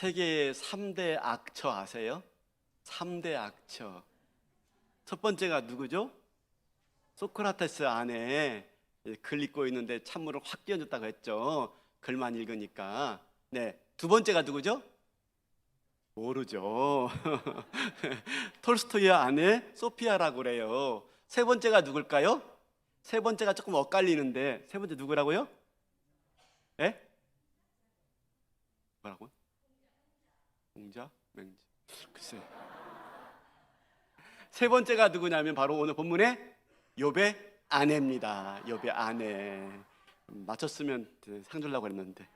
세계의 3대 악처 아세요? 3대 악처. 첫 번째가 누구죠? 소크라테스 안에 글 읽고 있는데 찬물을 확 끼얹었다고 했죠. 글만 읽으니까. 네. 두 번째가 누구죠? 모르죠. 톨스토이 안에 소피아라고 그래요. 세 번째가 누굴까요? 세 번째가 조금 엇갈리는데 세 번째 누구라고요? 예? 뭐라고요? 공자? 맹자? 글쎄. 세 번째가 누구냐면 바로 오늘 본문의 욥의 아내입니다. 욥의 아내. 맞췄으면 상 주려고 했는데.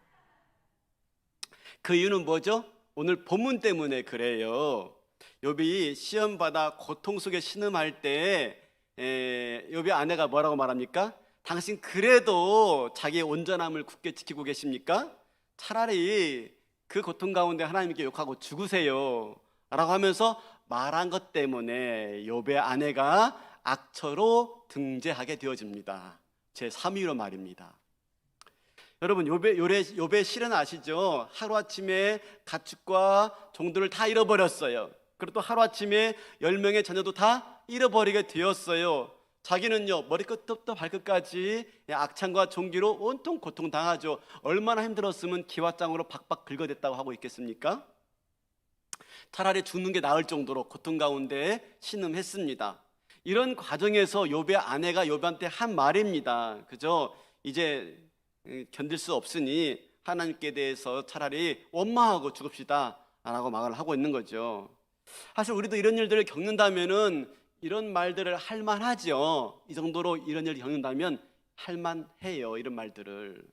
그 이유는 뭐죠? 오늘 본문 때문에 그래요. 욥이 시험받아 고통 속에 신음할 때 욥의 아내가 뭐라고 말합니까? 당신 그래도 자기의 온전함을 굳게 지키고 계십니까? 차라리 그 고통 가운데 하나님께 욕하고 죽으세요 라고 하면서 말한 것 때문에 욥의 아내가 악처로 등재하게 되어집니다. 제 3위로 말입니다. 여러분, 욥의 실은 아시죠? 하루아침에 가축과 종들을 다 잃어버렸어요. 그리고 또 하루아침에 10명의 자녀도 다 잃어버리게 되었어요. 자기는요, 머리끝부터 발끝까지 악창과 종기로 온통 고통당하죠. 얼마나 힘들었으면 기와장으로 박박 긁어댔다고 하고 있겠습니까? 차라리 죽는 게 나을 정도로 고통 가운데 신음했습니다. 이런 과정에서 욥의 아내가 욥한테 한 말입니다. 그죠? 이제 견딜 수 없으니 하나님께 대해서 차라리 원망하고 죽읍시다 라고 말을 하고 있는 거죠. 사실 우리도 이런 일들을 겪는다면은 이런 말들을 할 만하죠. 이 정도로 이런 일을 겪는다면 할 만해요. 이런 말들을.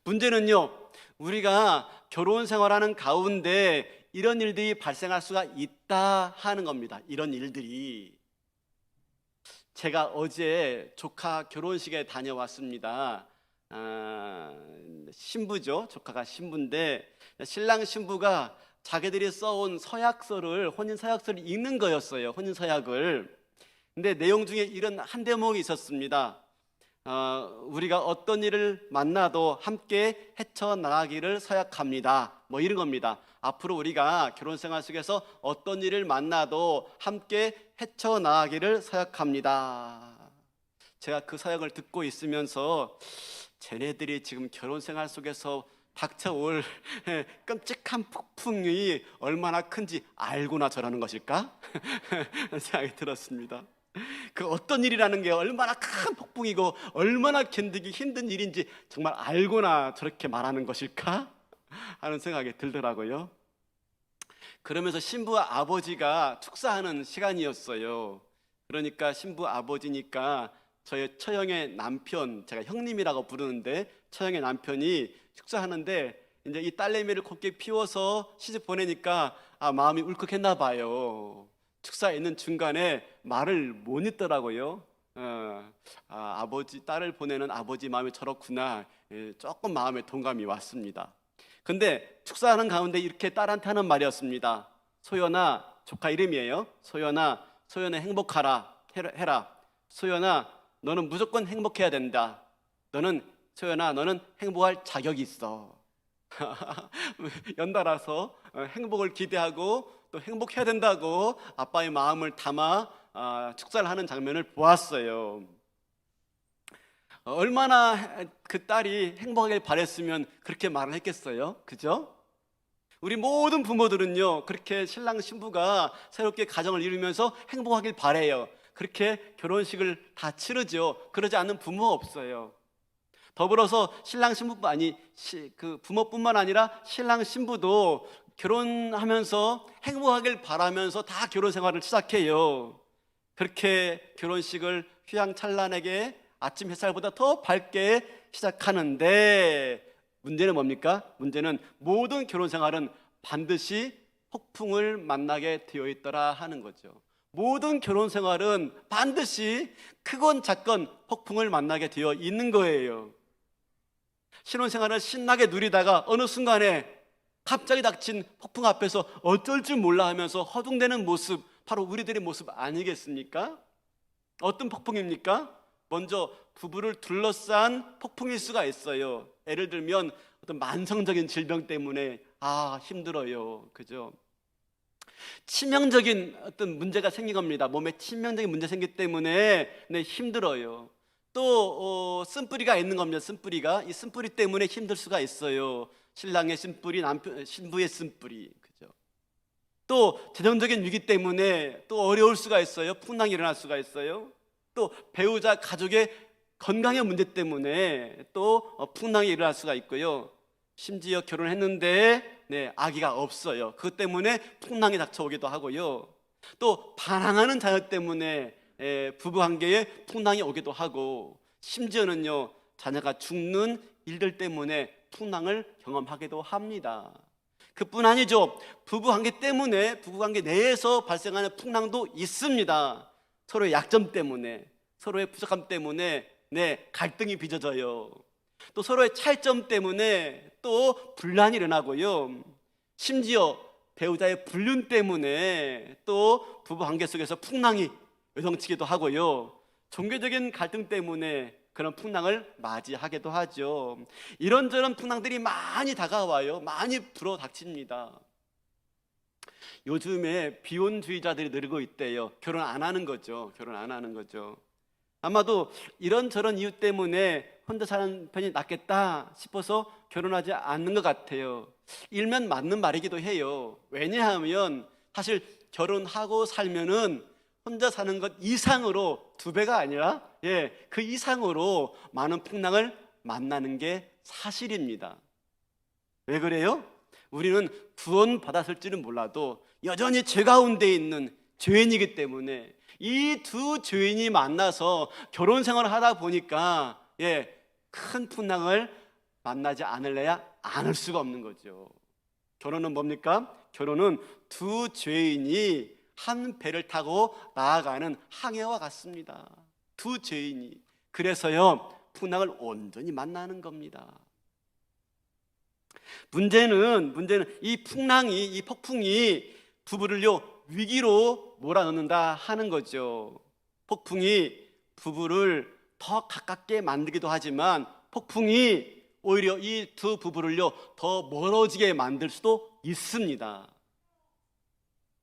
문제는요, 우리가 결혼 생활하는 가운데 이런 일들이 발생할 수가 있다 하는 겁니다. 이런 일들이. 제가 어제 조카 결혼식에 다녀왔습니다. 신부죠. 조카가 신부인데 신랑 신부가 자기들이 써온 서약서를, 혼인 서약서를 읽는 거였어요. 혼인 서약을. 근데 내용 중에 이런 한 대목이 있었습니다. 우리가 어떤 일을 만나도 함께 헤쳐나가기를 서약합니다. 뭐 이런 겁니다. 앞으로 우리가 결혼 생활 속에서 어떤 일을 만나도 함께 헤쳐나가기를 서약합니다. 제가 그 서약을 듣고 있으면서 쟤네들이 지금 결혼 생활 속에서 닥쳐올 끔찍한 폭풍이 얼마나 큰지 알고나 저러는 것일까? 생각이 들었습니다. 그 어떤 일이라는 게 얼마나 큰 폭풍이고 얼마나 견디기 힘든 일인지 정말 알고나 저렇게 말하는 것일까? 하는 생각이 들더라고요. 그러면서 신부 아버지가 축사하는 시간이었어요. 그러니까 신부 아버지니까 저의 처형의 남편, 제가 형님이라고 부르는데 처형의 남편이 축사하는데 이제 이 딸내미를 곱게 피워서 시집 보내니까 마음이 울컥했나 봐요. 축사에 있는 중간에 말을 못 잊더라고요. 아버지, 딸을 보내는 아버지 마음이 저렇구나. 조금 마음에 동감이 왔습니다. 근데 축사하는 가운데 이렇게 딸한테 하는 말이었습니다. 소연아, 조카 이름이에요. 소연아, 소연아 행복하라 해라. 소연아, 너는 무조건 행복해야 된다. 소연아, 너는 행복할 자격이 있어. 연달아서 행복을 기대하고 또 행복해야 된다고 아빠의 마음을 담아 축사를 하는 장면을 보았어요. 얼마나 그 딸이 행복하길 바랬으면 그렇게 말을 했겠어요? 그죠? 우리 모든 부모들은요, 그렇게 신랑 신부가 새롭게 가정을 이루면서 행복하길 바래요. 그렇게 결혼식을 다 치르죠. 그러지 않는 부모 없어요. 더불어서 신랑 신부뿐 그 부모뿐만 아니라 신랑 신부도 결혼하면서 행복하길 바라면서 다 결혼 생활을 시작해요. 그렇게 결혼식을 휘황찬란하게 아침 햇살보다 더 밝게 시작하는데 문제는 뭡니까? 문제는 모든 결혼 생활은 반드시 폭풍을 만나게 되어 있더라 하는 거죠. 모든 결혼 생활은 반드시 크건 작건 폭풍을 만나게 되어 있는 거예요. 신혼생활을 신나게 누리다가 어느 순간에 갑자기 닥친 폭풍 앞에서 어쩔 줄 몰라 하면서 허둥대는 모습, 바로 우리들의 모습 아니겠습니까? 어떤 폭풍입니까? 먼저 부부를 둘러싼 폭풍일 수가 있어요. 예를 들면 어떤 만성적인 질병 때문에 힘들어요. 그죠? 치명적인 어떤 문제가 생긴 겁니다. 몸에 치명적인 문제 생기기 때문에 힘들어요. 또 쓴뿌리가 있는 겁니다. 쓴뿌리가, 이 쓴뿌리 때문에 힘들 수가 있어요. 신랑의 쓴뿌리, 신부의 쓴뿌리. 그죠? 또 재정적인 위기 때문에 또 어려울 수가 있어요. 풍랑이 일어날 수가 있어요. 또 배우자 가족의 건강의 문제 때문에 또 풍랑이 일어날 수가 있고요. 심지어 결혼했는데 아기가 없어요. 그것 때문에 풍랑이 닥쳐오기도 하고요. 또 반항하는 자녀 때문에 부부관계에 풍랑이 오기도 하고, 심지어는요 자녀가 죽는 일들 때문에 풍랑을 경험하기도 합니다. 그뿐 아니죠. 부부관계 때문에, 부부관계 내에서 발생하는 풍랑도 있습니다. 서로의 약점 때문에, 서로의 부족함 때문에 갈등이 빚어져요. 또 서로의 차이점 때문에 또 분란이 일어나고요. 심지어 배우자의 불륜 때문에 또 부부관계 속에서 풍랑이 요동치기도 하고요. 종교적인 갈등 때문에 그런 풍랑을 맞이하기도 하죠. 이런저런 풍랑들이 많이 다가와요. 많이 불어닥칩니다. 요즘에 비혼주의자들이 늘고 있대요. 결혼 안 하는 거죠. 결혼 안 하는 거죠. 아마도 이런저런 이유 때문에 혼자 사는 편이 낫겠다 싶어서 결혼하지 않는 것 같아요. 일면 맞는 말이기도 해요. 왜냐하면 사실 결혼하고 살면은 혼자 사는 것 이상으로, 2배가 아니라 그 이상으로 많은 풍랑을 만나는 게 사실입니다. 왜 그래요? 우리는 구원받았을지는 몰라도 여전히 죄 가운데 있는 죄인이기 때문에 이 두 죄인이 만나서 결혼 생활을 하다 보니까 큰 풍랑을 만나지 않을래야 않을 수가 없는 거죠. 결혼은 뭡니까? 결혼은 두 죄인이 한 배를 타고 나아가는 항해와 같습니다. 두 죄인이. 그래서요 풍랑을 온전히 만나는 겁니다. 문제는 이 풍랑이, 이 폭풍이 부부를요 위기로 몰아넣는다 하는 거죠. 폭풍이 부부를 더 가깝게 만들기도 하지만 폭풍이 오히려 이 두 부부를요 더 멀어지게 만들 수도 있습니다.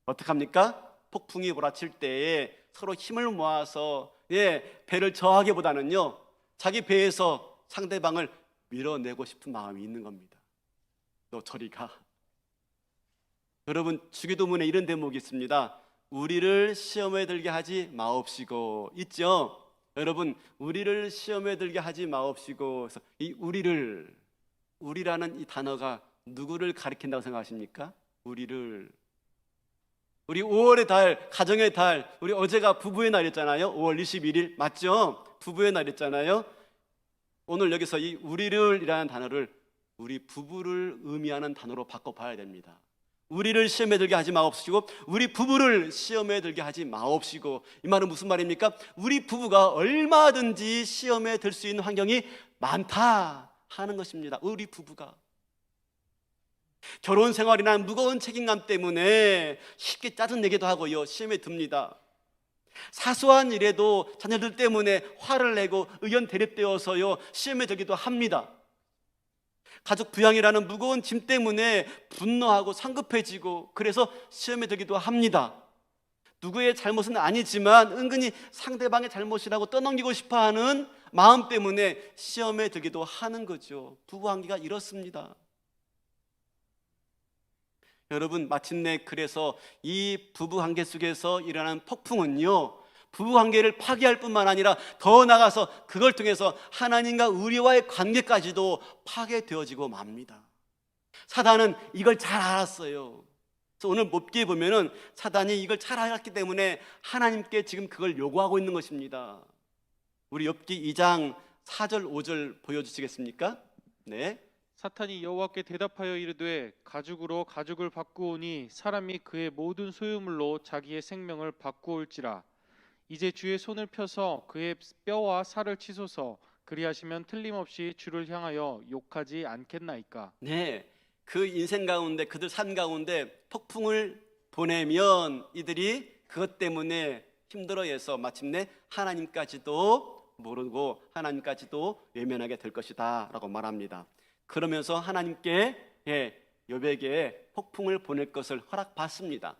어떡합니까? 폭풍이 몰아칠 때에 서로 힘을 모아서 배를 저하기보다는요 자기 배에서 상대방을 밀어내고 싶은 마음이 있는 겁니다. 너 저리 가. 여러분, 주기도문에 이런 대목이 있습니다. 우리를 시험에 들게 하지 마옵시고. 있죠? 여러분, 우리를 시험에 들게 하지 마옵시고. 그래서 이 우리라는 이 단어가 누구를 가리킨다고 생각하십니까? 우리를. 우리 5월의 달, 가정의 달, 우리 어제가 부부의 날이었잖아요. 5월 21일 맞죠? 부부의 날이었잖아요. 오늘 여기서 이 우리를이라는 단어를 우리 부부를 의미하는 단어로 바꿔봐야 됩니다. 우리를 시험에 들게 하지 마옵시고 우리 부부를 시험에 들게 하지 마옵시고. 이 말은 무슨 말입니까? 우리 부부가 얼마든지 시험에 들 수 있는 환경이 많다 하는 것입니다. 우리 부부가 결혼 생활이나 무거운 책임감 때문에 쉽게 짜증내기도 하고요 시험에 듭니다. 사소한 일에도 자녀들 때문에 화를 내고 의견 대립되어서요 시험에 들기도 합니다. 가족 부양이라는 무거운 짐 때문에 분노하고 성급해지고 그래서 시험에 들기도 합니다. 누구의 잘못은 아니지만 은근히 상대방의 잘못이라고 떠넘기고 싶어하는 마음 때문에 시험에 들기도 하는 거죠. 부부관계가 이렇습니다. 여러분, 마침내 그래서 이 부부관계 속에서 일어나는 폭풍은요 부부관계를 파괴할 뿐만 아니라 더 나아가서 그걸 통해서 하나님과 우리와의 관계까지도 파괴되어지고 맙니다. 사단은 이걸 잘 알았어요. 그래서 오늘 욥기에 보면은 사단이 이걸 잘 알았기 때문에 하나님께 지금 그걸 요구하고 있는 것입니다. 우리 욥기 2장 4절 5절 보여주시겠습니까? 네. 사탄이 여호와께 대답하여 이르되 가죽으로 가죽을 바꾸오니 사람이 그의 모든 소유물로 자기의 생명을 바꾸올지라. 이제 주의 손을 펴서 그의 뼈와 살을 치소서. 그리하시면 틀림없이 주를 향하여 욕하지 않겠나이까. 네, 그 인생 가운데 그들 삶 가운데 폭풍을 보내면 이들이 그것 때문에 힘들어해서 마침내 하나님까지도 모르고 하나님까지도 외면하게 될 것이다 라고 말합니다. 그러면서 하나님께 욥에게 폭풍을 보낼 것을 허락받습니다.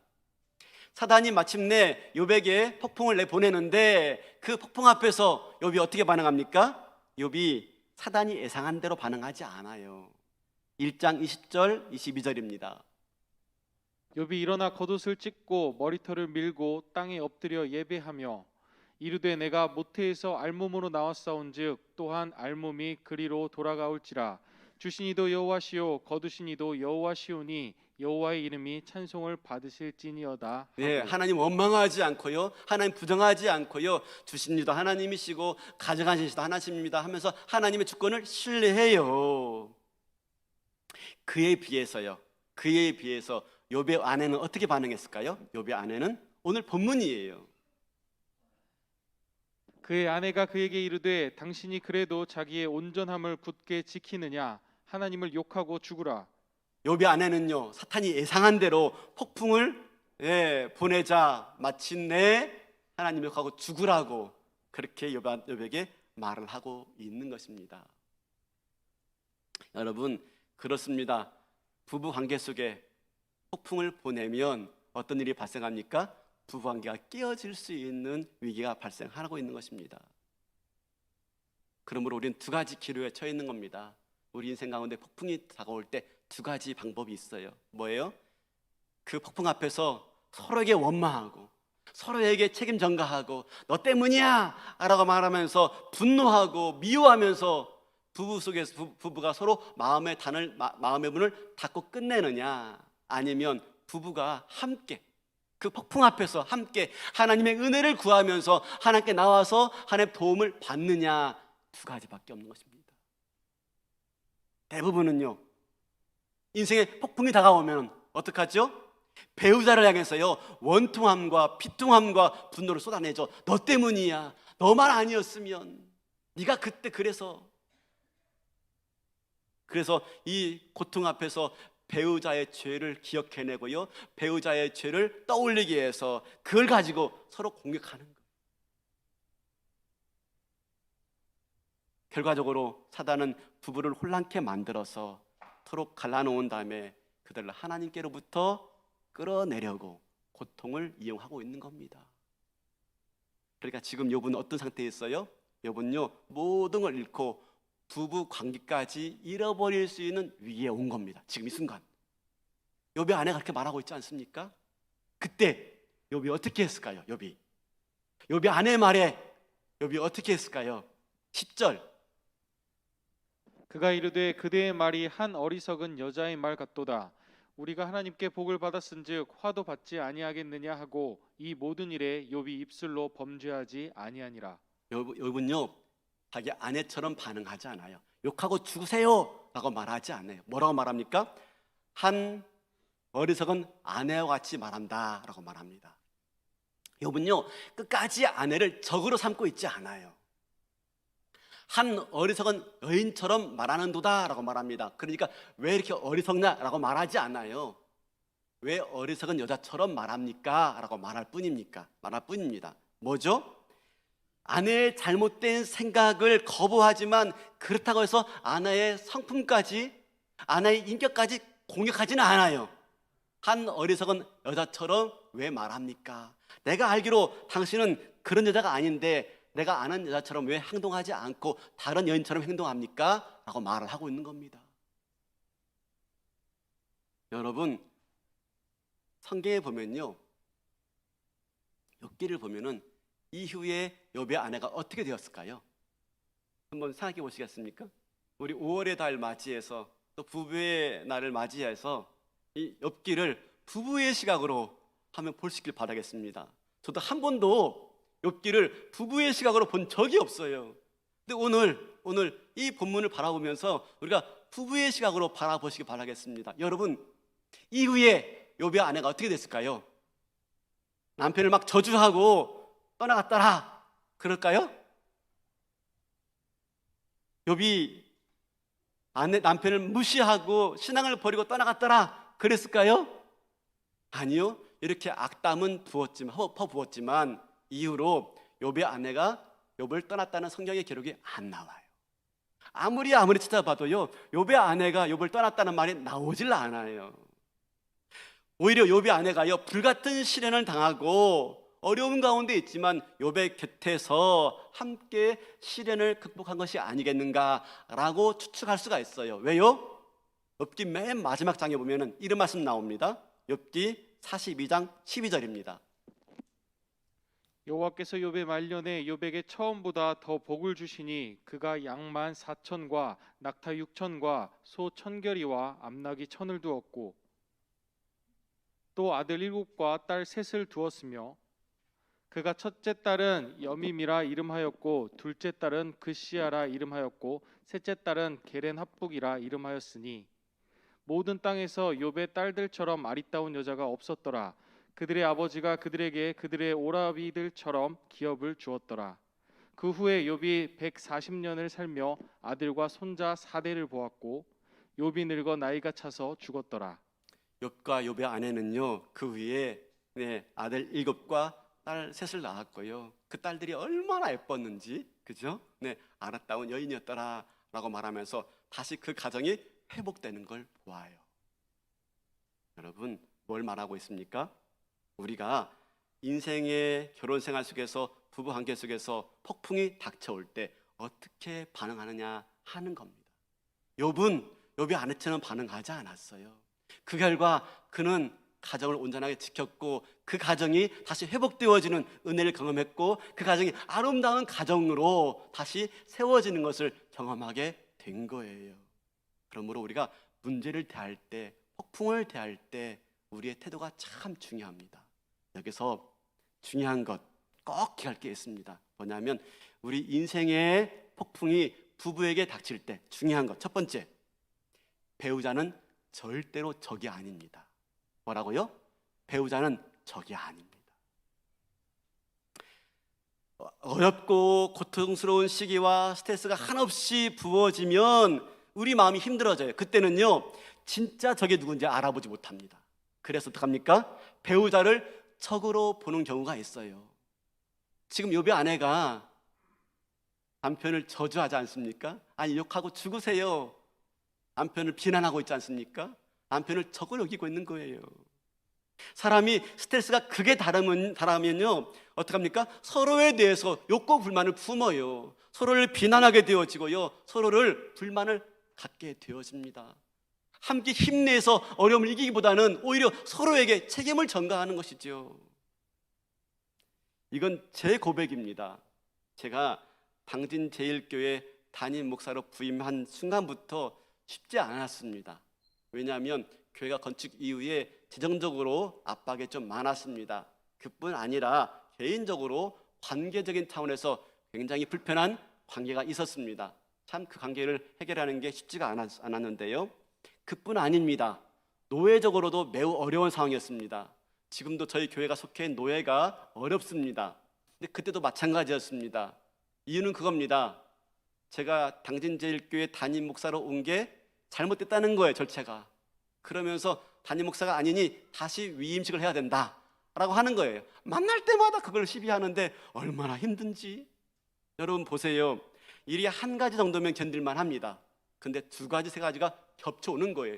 사단이 마침내 욥에게 폭풍을 내보내는데 그 폭풍 앞에서 욥이 어떻게 반응합니까? 욥이 사단이 예상한 대로 반응하지 않아요. 1장 20절 22절입니다. 욥이 일어나 겉옷을 찢고 머리털을 밀고 땅에 엎드려 예배하며 이르되 내가 모태에서 알몸으로 나왔사온즉 또한 알몸이 그리로 돌아가올지라. 주신 이도 여호와시요 거두신 이도 여호와시오니 여호와의 이름이 찬송을 받으실지니어다 하고. 네, 하나님 원망하지 않고요, 하나님 부정하지 않고요, 주신 이도 하나님이시고 가져가신 이도 하나님입니다 하면서 하나님의 주권을 신뢰해요. 그에 비해서 욥의 아내는 어떻게 반응했을까요? 욥의 아내는 오늘 본문이에요. 그의 아내가 그에게 이르되 당신이 그래도 자기의 온전함을 굳게 지키느냐 하나님을 욕하고 죽으라. 욥의 아내는요, 사탄이 예상한 대로 폭풍을 보내자 마침내 하나님 욕하고 죽으라고 그렇게 욥에게 말을 하고 있는 것입니다. 여러분, 그렇습니다. 부부 관계 속에 폭풍을 보내면 어떤 일이 발생합니까? 부부 관계가 깨어질 수 있는 위기가 발생하고 있는 것입니다. 그러므로 우리는 두 가지 기로에 처해 있는 겁니다. 우리 인생 가운데 폭풍이 다가올 때 두 가지 방법이 있어요. 뭐예요? 그 폭풍 앞에서 서로에게 원망하고 서로에게 책임 전가하고 너 때문이야 라고 말하면서 분노하고 미워하면서 부부 속에서 부부가 서로 마음의 문을 닫고 끝내느냐, 아니면 부부가 함께 그 폭풍 앞에서 함께 하나님의 은혜를 구하면서 하나님께 나와서 하나님의 도움을 받느냐, 두 가지밖에 없는 것입니다. 대부분은요, 인생에 폭풍이 다가오면 어떡하죠? 배우자를 향해서요, 원통함과 비통함과 분노를 쏟아내죠. 너 때문이야, 너만 아니었으면, 네가 그때 그래서 이 고통 앞에서 배우자의 죄를 기억해내고요, 배우자의 죄를 떠올리기 위해서 그걸 가지고 서로 공격하는 거예요. 결과적으로 사단은 부부를 혼란케 만들어서 서로 갈라놓은 다음에 그들을 하나님께로부터 끌어내려고 고통을 이용하고 있는 겁니다. 그러니까 지금 욥은 어떤 상태에 있어요? 욥은요, 모든 걸 잃고 부부 관계까지 잃어버릴 수 있는 위기에 온 겁니다. 지금 이 순간 욥의 아내가 그렇게 말하고 있지 않습니까? 그때 욥이 어떻게 했을까요? 욥의 아내의 말에 욥이 어떻게 했을까요? 10절 그가 이르되 그대의 말이 한 어리석은 여자의 말 같도다. 우리가 하나님께 복을 받았은즉 화도 받지 아니하겠느냐 하고 이 모든 일에 욥이 입술로 범죄하지 아니하니라. 욥은요, 자기 아내처럼 반응하지 않아요. 욕하고 죽으세요 라고 말하지 않아요. 뭐라고 말합니까? 한 어리석은 아내와 같이 말한다 라고 말합니다. 욥은요, 끝까지 아내를 적으로 삼고 있지 않아요. 한 어리석은 여인처럼 말하는도다 라고 말합니다. 그러니까 왜 이렇게 어리석냐 라고 말하지 않아요. 왜 어리석은 여자처럼 말합니까? 라고 말할 뿐입니다. 뭐죠? 아내의 잘못된 생각을 거부하지만 그렇다고 해서 아내의 성품까지, 아내의 인격까지 공격하지는 않아요. 한 어리석은 여자처럼 왜 말합니까? 내가 알기로 당신은 그런 여자가 아닌데 내가 아는 여자처럼 왜 행동하지 않고 다른 여인처럼 행동합니까? 라고 말을 하고 있는 겁니다. 여러분, 성경에 보면요, 욥기를 보면은 이후에 욥의 아내가 어떻게 되었을까요? 한번 생각해 보시겠습니까? 우리 5월의 달 맞이해서 또 부부의 날을 맞이해서 이 욥기를 부부의 시각으로 한번 볼 수 있길 바라겠습니다. 저도 한 번도 욥기를 부부의 시각으로 본 적이 없어요. 근데 오늘 이 본문을 바라보면서 우리가 부부의 시각으로 바라보시기 바라겠습니다. 여러분, 이후에 욥의 아내가 어떻게 됐을까요? 남편을 막 저주하고 떠나갔더라 그럴까요? 욥이 남편을 무시하고 신앙을 버리고 떠나갔더라 그랬을까요? 아니요. 이렇게 악담은 퍼부었지만 이후로 욥의 아내가 욥을 떠났다는 성경의 기록이 안 나와요. 아무리 찾아봐도요, 욥의 아내가 욥을 떠났다는 말이 나오질 않아요. 오히려 욥의 아내가요, 불같은 시련을 당하고 어려운 가운데 있지만 욥의 곁에서 함께 시련을 극복한 것이 아니겠는가라고 추측할 수가 있어요. 왜요? 욥기 맨 마지막 장에 보면은 이런 말씀 나옵니다. 욥기 42장 12절입니다. 여호와께서 욥의 말년에 욥에게 처음보다 더 복을 주시니 그가 양만 4천과 낙타 6천과 소 1,000결이와 암나귀 1,000을 두었고 또 아들 7과 딸 셋을 두었으며 그가 첫째 딸은 여밈이라 이름하였고 둘째 딸은 그시아라 이름하였고 셋째 딸은 게렌 합북이라 이름하였으니 모든 땅에서 욥의 딸들처럼 아리따운 여자가 없었더라. 그들의 아버지가 그들에게 그들의 오라비들처럼 기업을 주었더라. 그 후에 욥이 140년을 살며 아들과 손자 4대를 보았고 욥이 늙어 나이가 차서 죽었더라. 욥과 욥의 아내는요, 그 후에 아들 7과 딸 셋을 낳았고요. 그 딸들이 얼마나 예뻤는지, 그죠? 아름다운 여인이었더라라고 말하면서 다시 그 가정이 회복되는 걸 보아요. 여러분, 뭘 말하고 있습니까? 우리가 인생의 결혼 생활 속에서, 부부 관계 속에서 폭풍이 닥쳐올 때 어떻게 반응하느냐 하는 겁니다. 욥의 아내처럼 반응하지 않았어요. 그 결과 그는 가정을 온전하게 지켰고 그 가정이 다시 회복되어지는 은혜를 경험했고 그 가정이 아름다운 가정으로 다시 세워지는 것을 경험하게 된 거예요. 그러므로 우리가 문제를 대할 때, 폭풍을 대할 때 우리의 태도가 참 중요합니다. 여기서 중요한 것 꼭 기억할 게 있습니다. 뭐냐면 우리 인생의 폭풍이 부부에게 닥칠 때 중요한 것, 첫 번째, 배우자는 절대로 적이 아닙니다. 뭐라고요? 배우자는 적이 아닙니다. 어렵고 고통스러운 시기와 스트레스가 한없이 부어지면 우리 마음이 힘들어져요. 그때는요, 진짜 적이 누군지 알아보지 못합니다. 그래서 어떡합니까? 배우자를 적으로 보는 경우가 있어요. 지금 욥의 아내가 남편을 저주하지 않습니까? 아니, 욕하고 죽으세요. 남편을 비난하고 있지 않습니까? 남편을 적으로 여기고 있는 거예요. 사람이 스트레스가 극에 달하면요, 어떡합니까? 서로에 대해서 욕구 불만을 품어요. 서로를 비난하게 되어지고요, 서로를 불만을 갖게 되어집니다. 함께 힘내서 어려움을 이기기보다는 오히려 서로에게 책임을 전가하는 것이죠. 이건 제 고백입니다. 제가 당진제일교회 담임 목사로 부임한 순간부터 쉽지 않았습니다. 왜냐하면 교회가 건축 이후에 재정적으로 압박이 좀 많았습니다. 그뿐 아니라 개인적으로 관계적인 차원에서 굉장히 불편한 관계가 있었습니다. 참 그 관계를 해결하는 게 쉽지가 않았는데요. 그뿐 아닙니다. 노예적으로도 매우 어려운 상황이었습니다. 지금도 저희 교회가 속해 있는 노예가 어렵습니다. 근데 그때도 마찬가지였습니다. 이유는 그겁니다. 제가 당진제일교회 담임 목사로 온 게 잘못됐다는 거예요, 절차가. 그러면서 담임 목사가 아니니 다시 위임직을 해야 된다 라고 하는 거예요. 만날 때마다 그걸 시비하는데 얼마나 힘든지. 여러분 보세요. 일이 한 가지 정도면 견딜만 합니다. 근데 두 가지, 세 가지가 겹쳐오는 거예요.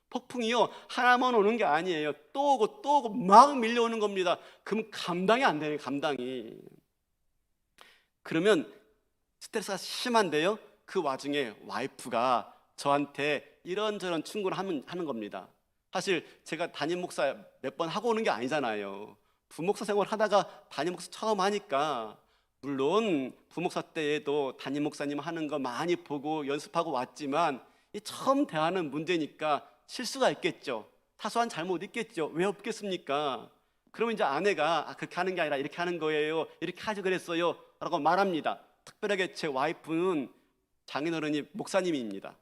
폭풍이요, 하나만 오는 게 아니에요. 또 오고 또 오고 막 밀려오는 겁니다. 그럼 감당이 안 되네요, 감당이. 그러면 스트레스가 심한데요, 그 와중에 와이프가 저한테 이런저런 충고를 하는 겁니다. 사실 제가 담임 목사 몇 번 하고 오는 게 아니잖아요. 부목사 생활 하다가 담임 목사 처음 하니까, 물론 부목사 때에도 담임 목사님 하는 거 많이 보고 연습하고 왔지만 이 처음 대하는 문제니까 실수가 있겠죠. 사소한 잘못 있겠죠. 왜 없겠습니까? 그러면 이제 아내가 그렇게 하는 게 아니라 이렇게 하는 거예요, 이렇게 하지 그랬어요 라고 말합니다. 특별하게 제 와이프는 장인어른이 목사님입니다.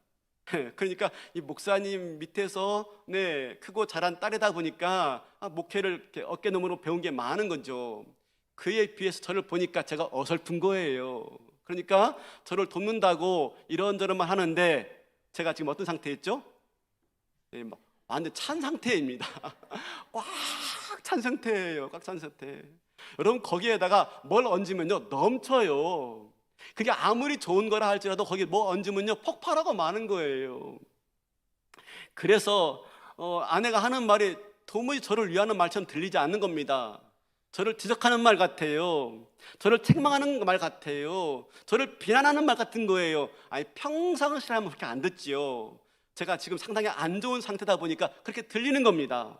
그러니까 이 목사님 밑에서 크고 자란 딸이다 보니까 목회를 이렇게 어깨너머로 배운 게 많은 거죠. 그에 비해서 저를 보니까 제가 어설픈 거예요. 그러니까 저를 돕는다고 이런저런만 하는데 제가 지금 어떤 상태였죠? 완전 찬 상태입니다. 꽉 찬 상태예요. 꽉 찬 상태. 여러분 거기에다가 뭘 얹으면요, 넘쳐요. 그게 아무리 좋은 거라 할지라도 거기에 뭐 얹으면요 폭발하고 마는 거예요. 그래서 아내가 하는 말이 도무지 저를 위하는 말처럼 들리지 않는 겁니다. 저를 지적하는 말 같아요. 저를 책망하는 말 같아요. 저를 비난하는 말 같은 거예요. 아니, 평상시라면 그렇게 안 듣지요. 제가 지금 상당히 안 좋은 상태다 보니까 그렇게 들리는 겁니다.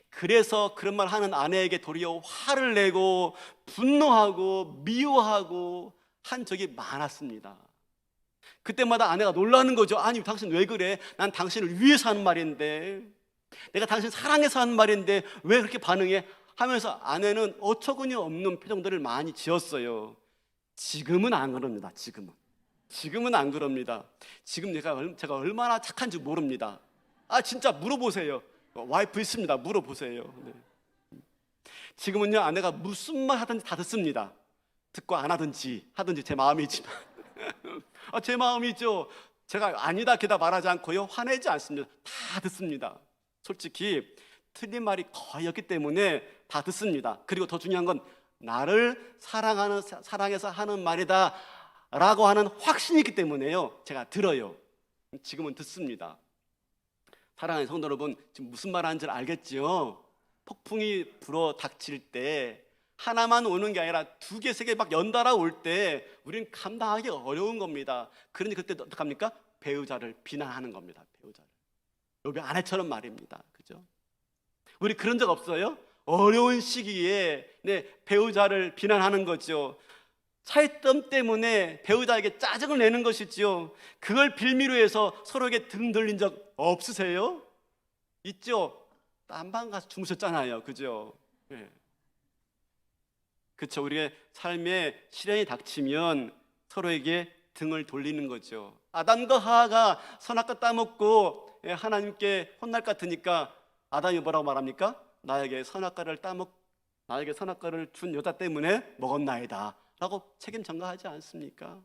그래서 그런 말 하는 아내에게 도리어 화를 내고 분노하고 미워하고 한 적이 많았습니다. 그때마다 아내가 놀라는 거죠. 아니, 당신 왜 그래? 난 당신을 위해서 하는 말인데, 내가 당신 사랑해서 하는 말인데 왜 그렇게 반응해? 하면서 아내는 어처구니 없는 표정들을 많이 지었어요. 지금은 안 그럽니다. 지금은 안 그럽니다. 지금 제가 얼마나 착한지 모릅니다. 진짜 물어보세요. 와이프 있습니다. 물어보세요. 네. 지금은요, 아내가 무슨 말 하든지 다 듣습니다. 듣고 안 하든지 제 마음이지만 제 마음이죠. 제가 아니다 게다 말하지 않고요, 화내지 않습니다. 다 듣습니다. 솔직히 틀린 말이 거의 없기 때문에 다 듣습니다. 그리고 더 중요한 건 나를 사랑해서 하는 말이다 라고 하는 확신이 있기 때문에요, 제가 들어요. 지금은 듣습니다. 사랑하는 성도 여러분, 지금 무슨 말 하는지 알겠지요? 폭풍이 불어 닥칠 때 하나만 오는 게 아니라 두 개, 세 개 막 연달아 올 때 우리는 감당하기 어려운 겁니다. 그러니 그때 어떡합니까? 배우자를 비난하는 겁니다. 배우자를. 여기 아내처럼 말입니다. 그죠? 우리 그런 적 없어요? 어려운 시기에 배우자를 비난하는 거죠. 차이점 때문에 배우자에게 짜증을 내는 것이지요. 그걸 빌미로 해서 서로에게 등 돌린 적 없으세요? 있죠? 딴방 가서 주무셨잖아요. 그죠? 네. 그렇죠. 우리의 삶에 시련이 닥치면 서로에게 등을 돌리는 거죠. 아담과 하와가 선악과 따먹고 하나님께 혼날 것 같으니까 아담이 뭐라고 말합니까? 나에게 선악과를 준 여자 때문에 먹었나이다 라고 책임 전가하지 않습니까?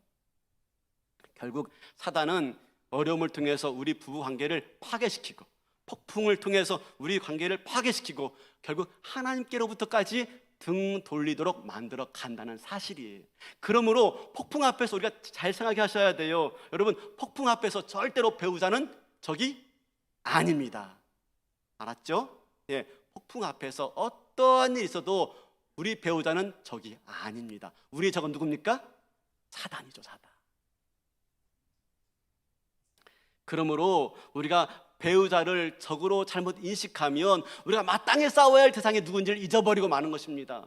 결국 사단은 어려움을 통해서 우리 부부 관계를 파괴시키고, 폭풍을 통해서 우리 관계를 파괴시키고, 결국 하나님께로부터까지 등 돌리도록 만들어 간다는 사실이에요. 그러므로 폭풍 앞에서 우리가 잘 생각해 하셔야 돼요. 여러분, 폭풍 앞에서 절대로 배우자는 적이 아닙니다. 알았죠? 예, 폭풍 앞에서 어떠한 일이 있어도 우리 배우자는 적이 아닙니다. 우리의 적은 누굽니까? 사단이죠, 사단. 그러므로 우리가 배우자를 적으로 잘못 인식하면 우리가 마땅히 싸워야 할 대상이 누군지를 잊어버리고 마는 것입니다.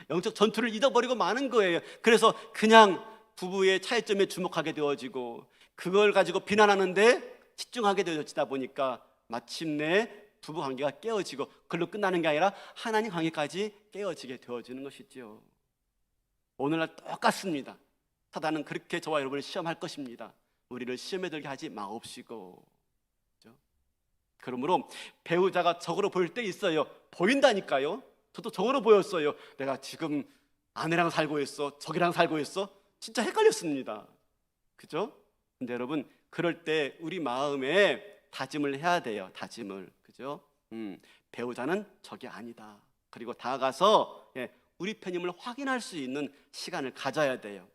영적 전투를 잊어버리고 마는 거예요. 그래서 그냥 부부의 차이점에 주목하게 되어지고 그걸 가지고 비난하는데 집중하게 되어지다 보니까 마침내 부부 관계가 깨어지고 그걸로 끝나는 게 아니라 하나님 관계까지 깨어지게 되어지는 것이지요. 오늘날 똑같습니다. 사단은 그렇게 저와 여러분을 시험할 것입니다. 우리를 시험에 들게 하지 마옵시고. 그러므로 배우자가 적으로 보일 때 있어요. 보인다니까요. 저도 적으로 보였어요. 내가 지금 아내랑 살고 있어, 적이랑 살고 있어. 진짜 헷갈렸습니다. 그죠? 근데 여러분, 그럴 때 우리 마음에 다짐을 해야 돼요. 다짐을. 그죠? 배우자는 적이 아니다. 그리고 다가가서 우리 편임을 확인할 수 있는 시간을 가져야 돼요.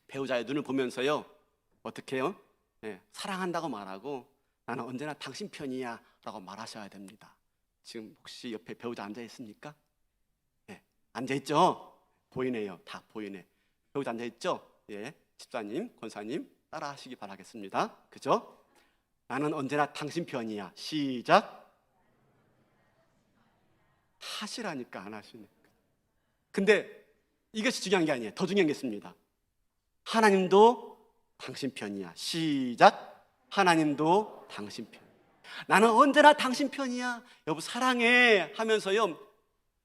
배우자의 눈을 보면서요, 어떻게 해요? 사랑한다고 말하고 나는 언제나 당신 편이야 라고 말하셔야 됩니다. 지금 혹시 옆에 배우자 앉아 있습니까? 앉아 있죠? 보이네요. 다 보이네. 배우자 앉아 있죠? 집사님, 권사님 따라 하시기 바라겠습니다. 그죠? 나는 언제나 당신 편이야. 시작. 하시라니까 안 하시네. 근데 이것이 중요한 게 아니에요. 더 중요한 게 있습니다. 하나님도 당신 편이야. 시작. 하나님도 당신 편. 나는 언제나 당신 편이야. 여보 사랑해 하면서요,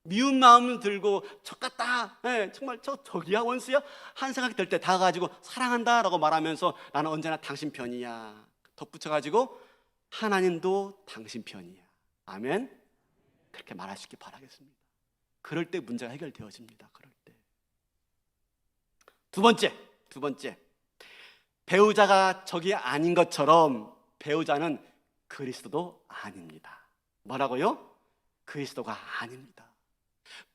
미운 마음을 들고 적 같다, 정말 적이야 원수야 한 생각이 들 때 다 가지고 사랑한다라고 말하면서 나는 언제나 당신 편이야 덧붙여가지고 하나님도 당신 편이야. 아멘. 그렇게 말하시기 바라겠습니다. 그럴 때 문제가 해결되어집니다. 그럴 때. 두 번째 배우자가 적이 아닌 것처럼 배우자는 그리스도도 아닙니다. 뭐라고요? 그리스도가 아닙니다.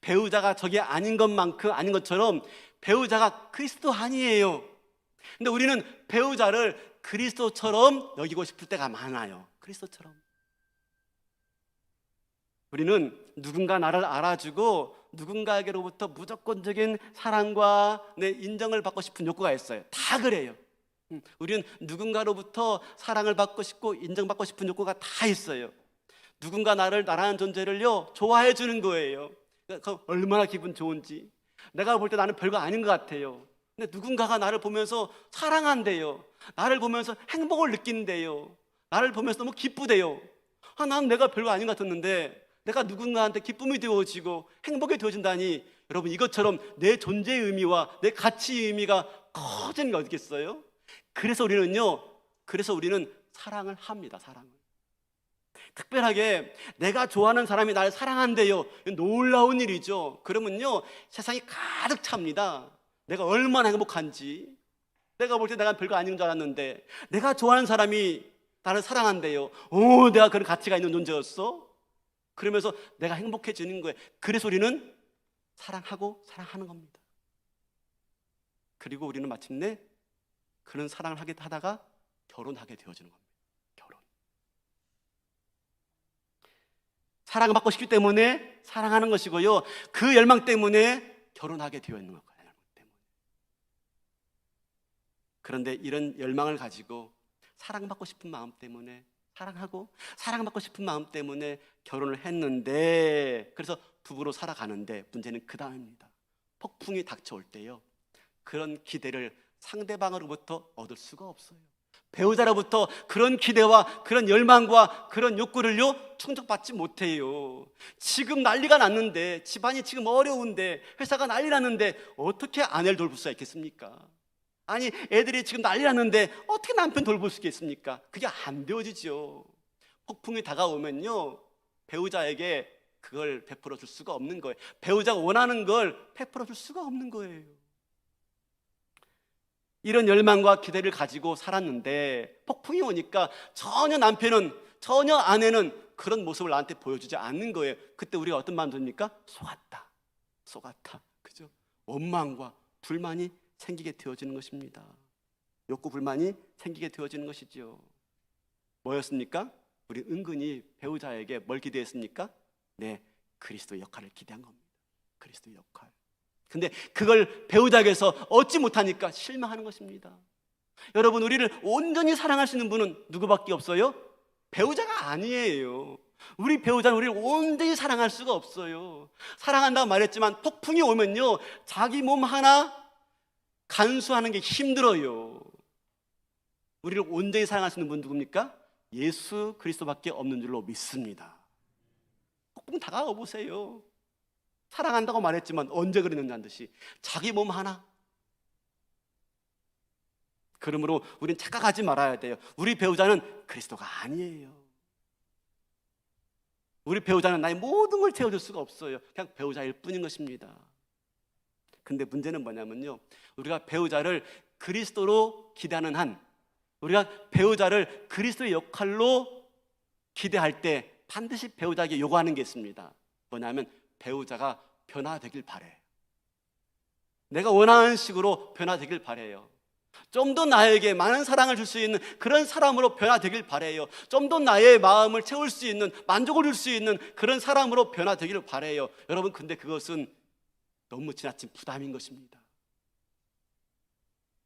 배우자가 저게 아닌 것만큼 아닌 것처럼 배우자가 그리스도 아니에요. 근데 우리는 배우자를 그리스도처럼 여기고 싶을 때가 많아요. 그리스도처럼. 우리는 누군가 나를 알아주고 누군가에게로부터 무조건적인 사랑과 내 인정을 받고 싶은 욕구가 있어요. 다 그래요. 우리는 누군가로부터 사랑을 받고 싶고 인정받고 싶은 욕구가 다 있어요. 누군가 나라는 존재를요 좋아해 주는 거예요. 그 얼마나 기분 좋은지. 내가 볼 때 나는 별거 아닌 것 같아요. 근데 누군가가 나를 보면서 사랑한대요. 나를 보면서 행복을 느낀대요. 나를 보면서 너무 기쁘대요. 난 내가 별거 아닌 것 같았는데 내가 누군가한테 기쁨이 되어지고 행복이 되어진다니, 여러분 이것처럼 내 존재의 의미와 내 가치의 의미가 커지는 게 어디겠어요? 그래서 우리는 사랑을 합니다. 사랑을. 특별하게 내가 좋아하는 사람이 나를 사랑한대요. 놀라운 일이죠. 그러면요 세상이 가득 찹니다. 내가 얼마나 행복한지. 내가 볼 때 내가 별거 아닌 줄 알았는데 내가 좋아하는 사람이 나를 사랑한대요. 내가 그런 가치가 있는 존재였어? 그러면서 내가 행복해지는 거예요. 그래서 우리는 사랑하고 사랑하는 겁니다. 그리고 우리는 마침내 그런 사랑을 하다가 결혼하게 되어지는 겁니다. 결혼. 사랑을 받고 싶기 때문에 사랑하는 것이고요, 그 열망 때문에 결혼하게 되어 있는 거예요. 열망 때문에. 그런데 이런 열망을 가지고 사랑받고 싶은 마음 때문에 사랑하고 사랑받고 싶은 마음 때문에 결혼을 했는데, 그래서 부부로 살아가는데 문제는 그 다음입니다. 폭풍이 닥쳐올 때요, 그런 기대를 상대방으로부터 얻을 수가 없어요. 배우자로부터 그런 기대와 그런 열망과 그런 욕구를요 충족받지 못해요. 지금 난리가 났는데, 집안이 지금 어려운데, 회사가 난리 났는데 어떻게 아내를 돌볼 수가 있겠습니까? 아니 애들이 지금 난리 났는데 어떻게 남편 돌볼 수 있겠습니까? 그게 안 되어지죠. 폭풍이 다가오면요 배우자에게 그걸 베풀어 줄 수가 없는 거예요. 배우자가 원하는 걸 베풀어 줄 수가 없는 거예요. 이런 열망과 기대를 가지고 살았는데 폭풍이 오니까 전혀 아내는 그런 모습을 나한테 보여주지 않는 거예요. 그때 우리가 어떤 마음 듭니까? 속았다. 그죠? 원망과 불만이 생기게 되어지는 것입니다. 욕구 불만이 생기게 되어지는 것이죠. 뭐였습니까? 우리 은근히 배우자에게 뭘 기대했습니까? 네, 그리스도의 역할을 기대한 겁니다. 그리스도의 역할. 근데 그걸 배우자에게서 얻지 못하니까 실망하는 것입니다. 여러분, 우리를 온전히 사랑할 수 있는 분은 누구밖에 없어요? 배우자가 아니에요. 우리 배우자는 우리를 온전히 사랑할 수가 없어요. 사랑한다고 말했지만 폭풍이 오면요 자기 몸 하나 간수하는 게 힘들어요. 우리를 온전히 사랑할 수 있는 분 누굽니까? 예수 그리스도밖에 없는 줄로 믿습니다. 폭풍 다가와 보세요. 사랑한다고 말했지만 언제 그랬느냐는 듯이 자기 몸 하나. 그러므로 우리는 착각하지 말아야 돼요. 우리 배우자는 그리스도가 아니에요. 우리 배우자는 나의 모든 걸 채워줄 수가 없어요. 그냥 배우자일 뿐인 것입니다. 근데 문제는 뭐냐면요, 우리가 배우자를 그리스도로 기대하는 한, 우리가 배우자를 그리스도의 역할로 기대할 때 반드시 배우자에게 요구하는 게 있습니다. 뭐냐면 배우자가 변화되길 바래요. 내가 원하는 식으로 변화되길 바래요. 좀 더 나에게 많은 사랑을 줄 수 있는 그런 사람으로 변화되길 바래요. 좀 더 나의 마음을 채울 수 있는, 만족을 줄 수 있는 그런 사람으로 변화되기를 바래요. 여러분, 근데 그것은 너무 지나친 부담인 것입니다.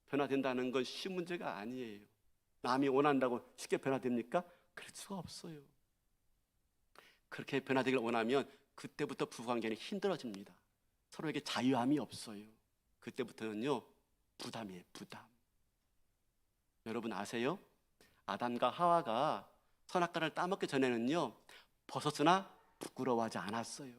변화된다는 건 쉬운 문제가 아니에요. 남이 원한다고 쉽게 변화됩니까? 그럴 수가 없어요. 그렇게 변화되길 원하면 그때부터 부부관계는 힘들어집니다. 서로에게 자유함이 없어요. 그때부터는요 부담이에요. 부담. 여러분 아세요? 아담과 하와가 선악과를 따먹기 전에는요 벗었으나 부끄러워하지 않았어요.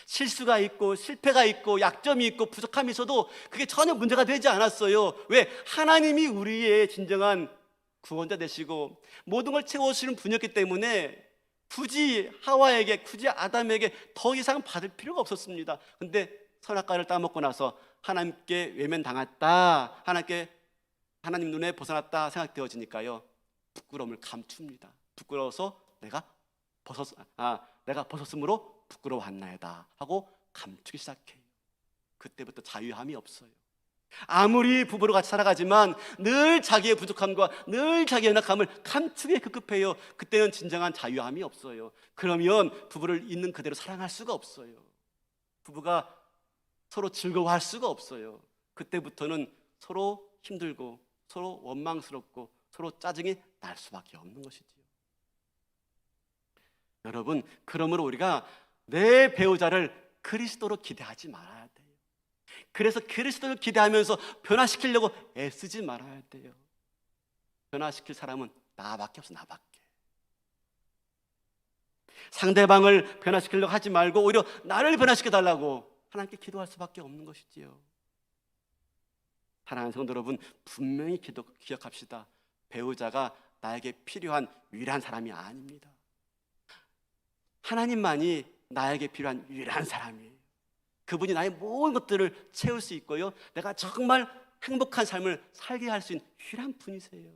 실수가 있고 실패가 있고 약점이 있고 부족함이 있어도 그게 전혀 문제가 되지 않았어요. 왜? 하나님이 우리의 진정한 구원자 되시고 모든 걸 채워주시는 분이었기 때문에 굳이 하와에게, 굳이 아담에게 더 이상 받을 필요가 없었습니다. 근데 선악과를 따먹고 나서 하나님께 외면당했다, 하나님 눈에 벗어났다 생각되어지니까요 부끄러움을 감춥니다. 부끄러워서 내가 벗었으므로 부끄러워한나이다 하고 감추기 시작해요. 그때부터 자유함이 없어요. 아무리 부부로 같이 살아가지만 늘 자기의 부족함과 늘 자기의 연약함을 감추기에 급급해요. 그때는 진정한 자유함이 없어요. 그러면 부부를 있는 그대로 사랑할 수가 없어요. 부부가 서로 즐거워할 수가 없어요. 그때부터는 서로 힘들고 서로 원망스럽고 서로 짜증이 날 수밖에 없는 것이지요. 여러분, 그러므로 우리가 내 배우자를 그리스도로 기대하지 말아야 돼요. 그래서 그리스도를 기대하면서 변화시키려고 애쓰지 말아야 돼요. 변화시킬 사람은 나밖에 없어, 나밖에. 상대방을 변화시키려고 하지 말고 오히려 나를 변화시켜달라고 하나님께 기도할 수밖에 없는 것이지요. 사랑하는 성도 여러분, 분명히 기억합시다. 배우자가 나에게 필요한 유일한 사람이 아닙니다. 하나님만이 나에게 필요한 유일한 사람이에요. 그분이 나의 모든 것들을 채울 수 있고요, 내가 정말 행복한 삶을 살게 할 수 있는 유일한 분이세요.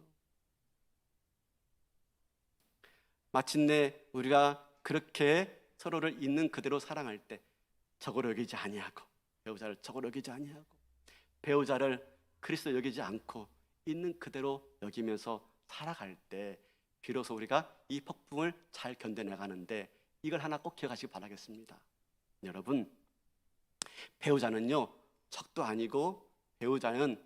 마침내 우리가 그렇게 서로를 있는 그대로 사랑할 때 적으로 여기지 아니하고, 배우자를 적으로 여기지 아니하고, 배우자를 그리스도 여기지 않고 있는 그대로 여기면서 살아갈 때 비로소 우리가 이 폭풍을 잘 견뎌내가는데, 이걸 하나 꼭 기억하시기 바라겠습니다. 여러분, 배우자는요 적도 아니고 배우자는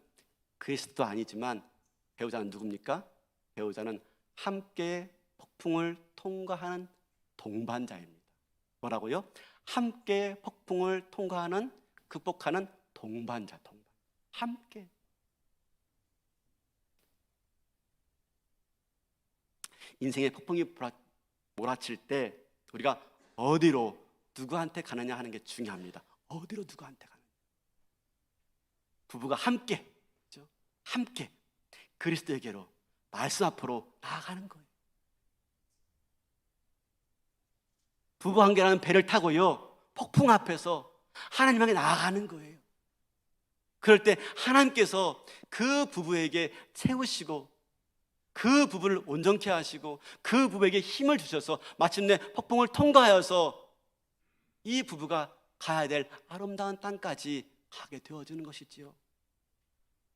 그리스도도 아니지만 배우자는 누굽니까? 배우자는 함께 폭풍을 통과하는 동반자입니다. 뭐라고요? 함께 폭풍을 통과하는, 극복하는 동반자. 함께. 인생의 폭풍이 몰아칠 때 우리가 어디로 누구한테 가느냐 하는 게 중요합니다. 어디로 누구한테 가느냐. 부부가 함께, 그렇죠? 함께 그리스도에게로, 말씀 앞으로 나아가는 거예요. 부부관계라는 배를 타고요 폭풍 앞에서 하나님 향해 나아가는 거예요. 그럴 때 하나님께서 그 부부에게 채우시고 그 부부를 온전케 하시고 그 부부에게 힘을 주셔서 마침내 폭풍을 통과하여서 이 부부가 가야 될 아름다운 땅까지 가게 되어주는 것이지요.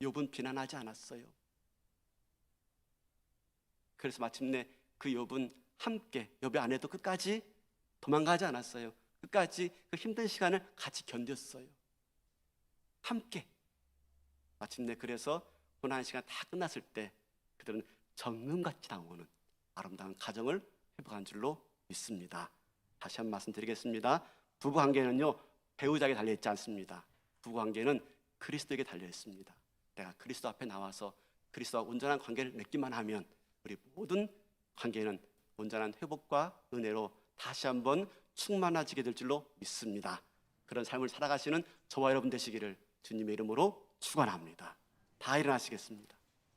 욥은 비난하지 않았어요. 그래서 마침내 그 욥은 함께, 욥의 아내도 끝까지 도망가지 않았어요. 끝까지 그 힘든 시간을 같이 견뎠어요. 함께. 마침내 그래서 고난의 시간 다 끝났을 때 그들은 정금같이 나오는 아름다운 가정을 회복한 줄로 믿습니다. 다시 한번 말씀드리겠습니다. 부부관계는요 배우자에게 달려있지 않습니다. 부부관계는 그리스도에게 달려있습니다. 내가 그리스도 앞에 나와서 그리스도와 온전한 관계를 맺기만 하면 우리 모든 관계는 온전한 회복과 은혜로 다시 한번 충만해지게 될 줄로 믿습니다. 그런 삶을 살아가시는 저와 여러분 되시기를 주님의 이름으로 축원합니다. 다 일어나시겠습니다.